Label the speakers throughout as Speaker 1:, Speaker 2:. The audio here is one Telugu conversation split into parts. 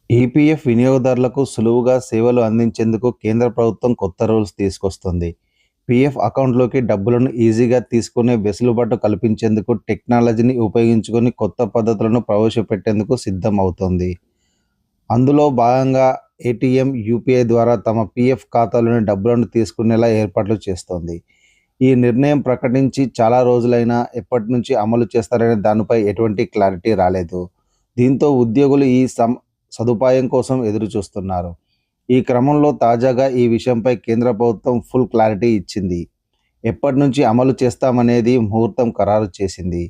Speaker 1: ఈపీఎఫ్ వినియోగదారులకు సులువుగా సేవలు అందించేందుకు కేంద్ర ప్రభుత్వం కొత్త రూల్స్ తీసుకొస్తుంది. పీఎఫ్ అకౌంట్లోకి డబ్బులను ఈజీగా తీసుకునే వెసులుబాటు కల్పించేందుకు టెక్నాలజీని ఉపయోగించుకొని కొత్త పద్ధతులను ప్రవేశపెట్టేందుకు సిద్ధం అవుతోంది. అందులో భాగంగా ఏటీఎం, యూపీఐ ద్వారా తమ పీఎఫ్ ఖాతాలోని డబ్బులను తీసుకునేలా ఏర్పాట్లు చేస్తోంది. ఈ నిర్ణయం ప్రకటించి చాలా రోజులైనా ఎప్పటి నుంచి అమలు చేస్తారనే దానిపై ఎటువంటి క్లారిటీ రాలేదు. దీంతో ఉద్యోగులు ఈ సదుపాయం కోసం ఎదురుచూస్తున్నారు. ఈ క్రమంలో తాజాగా ఈ విషయంపై కేంద్ర ప్రభుత్వం ఫుల్ క్లారిటీ ఇచ్చింది. ఎప్పటి నుంచి అమలు చేస్తామనేది ముహూర్తం ఖరారు చేసింది.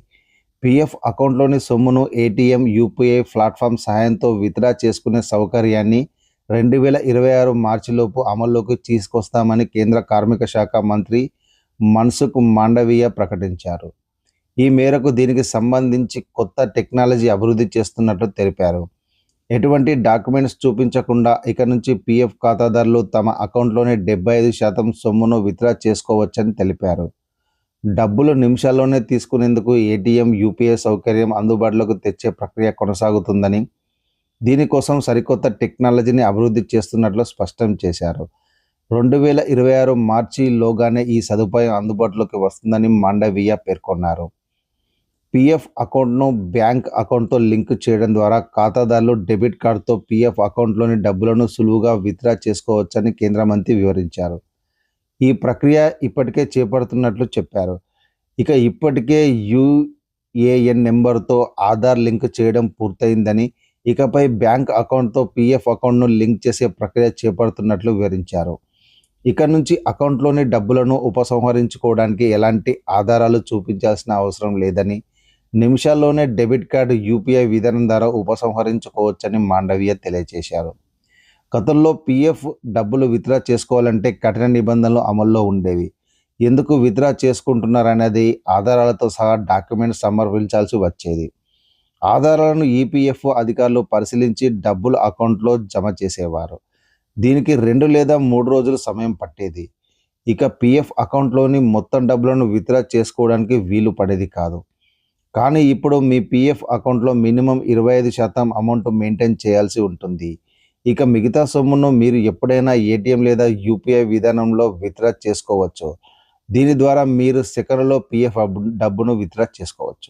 Speaker 1: పీఎఫ్ అకౌంట్లోని సొమ్మును ఏటీఎం, యూపీఐ ప్లాట్ఫామ్ సహాయంతో విత్డ్రా చేసుకునే సౌకర్యాన్ని 2026 మార్చిలోపు అమల్లోకి తీసుకొస్తామని కేంద్ర కార్మిక శాఖ మంత్రి మన్సుఖ్ మాండవీయ ప్రకటించారు. ఈ మేరకు దీనికి సంబంధించి కొత్త టెక్నాలజీ అభివృద్ధి చేస్తున్నట్లు తెలిపారు. ఎటువంటి డాక్యుమెంట్స్ చూపించకుండా ఇక నుంచి పీఎఫ్ ఖాతాదారులు తమ అకౌంట్లోని 75% సొమ్మును విత్డ్రా చేసుకోవచ్చని తెలిపారు. డబ్బులు నిమిషాల్లోనే తీసుకునేందుకు ఏటీఎం, యూపీఐ సౌకర్యం అందుబాటులోకి తెచ్చే ప్రక్రియ కొనసాగుతుందని, దీనికోసం సరికొత్త టెక్నాలజీని అభివృద్ధి చేస్తున్నట్లు స్పష్టం చేశారు. 2026 మార్చిలోగానే ఈ సదుపాయం అందుబాటులోకి వస్తుందని మాండవీయ పేర్కొన్నారు. పీఎఫ్ అకౌంట్ను బ్యాంక్ అకౌంట్తో లింక్ చేయడం ద్వారా ఖాతాదారులు డెబిట్ కార్డుతో పీఎఫ్ అకౌంట్లోని డబ్బులను సులువుగా విత్డ్రా చేసుకోవచ్చని కేంద్ర మంత్రి వివరించారు. ఈ ప్రక్రియ ఇప్పటికే చేపడుతున్నట్లు చెప్పారు. ఇప్పటికే యూఏఎన్ నెంబర్తో ఆధార్ లింక్ చేయడం పూర్తయిందని, ఇకపై బ్యాంక్ అకౌంట్తో పీఎఫ్ అకౌంట్ను లింక్ చేసే ప్రక్రియ చేపడుతున్నట్లు వివరించారు. ఇక నుంచి అకౌంట్లోని డబ్బులను ఉపసంహరించుకోవడానికి ఎలాంటి ఆధారాలు చూపించాల్సిన అవసరం లేదని, నిమిషాల్లోనే డెబిట్ కార్డు, యూపీఐ విధానం ద్వారా ఉపసంహరించుకోవచ్చని మాండవీయ తెలియజేశారు. గతంలో పీఎఫ్ డబ్బులు విత్డ్రా చేసుకోవాలంటే కఠిన నిబంధనలు అమల్లో ఉండేవి. ఎందుకు విత్డ్రా చేసుకుంటున్నారనేది ఆధారాలతో సహా డాక్యుమెంట్స్ సమర్పించాల్సి వచ్చేది. ఆధారాలను ఈపీఎఫ్ఓ అధికారులు పరిశీలించి డబ్బులు అకౌంట్లో జమ చేసేవారు. దీనికి 2 లేదా 3 రోజులు సమయం పట్టేది. పీఎఫ్ అకౌంట్లోని మొత్తం డబ్బులను విత్డ్రా చేసుకోవడానికి వీలు పడేది కాదు. కానీ ఇప్పుడు మీ పీఎఫ్ అకౌంట్లో మినిమం 25% అమౌంట్ మెయింటైన్ చేయాల్సి ఉంటుంది. మిగతా సొమ్మును మీరు ఎప్పుడైనా ఏటీఎం లేదా యూపీఐ విధానంలో విత్డ్రా చేసుకోవచ్చు. దీని ద్వారా మీరు సెకనులో పీఎఫ్ డబ్బును విత్డ్రా చేసుకోవచ్చు.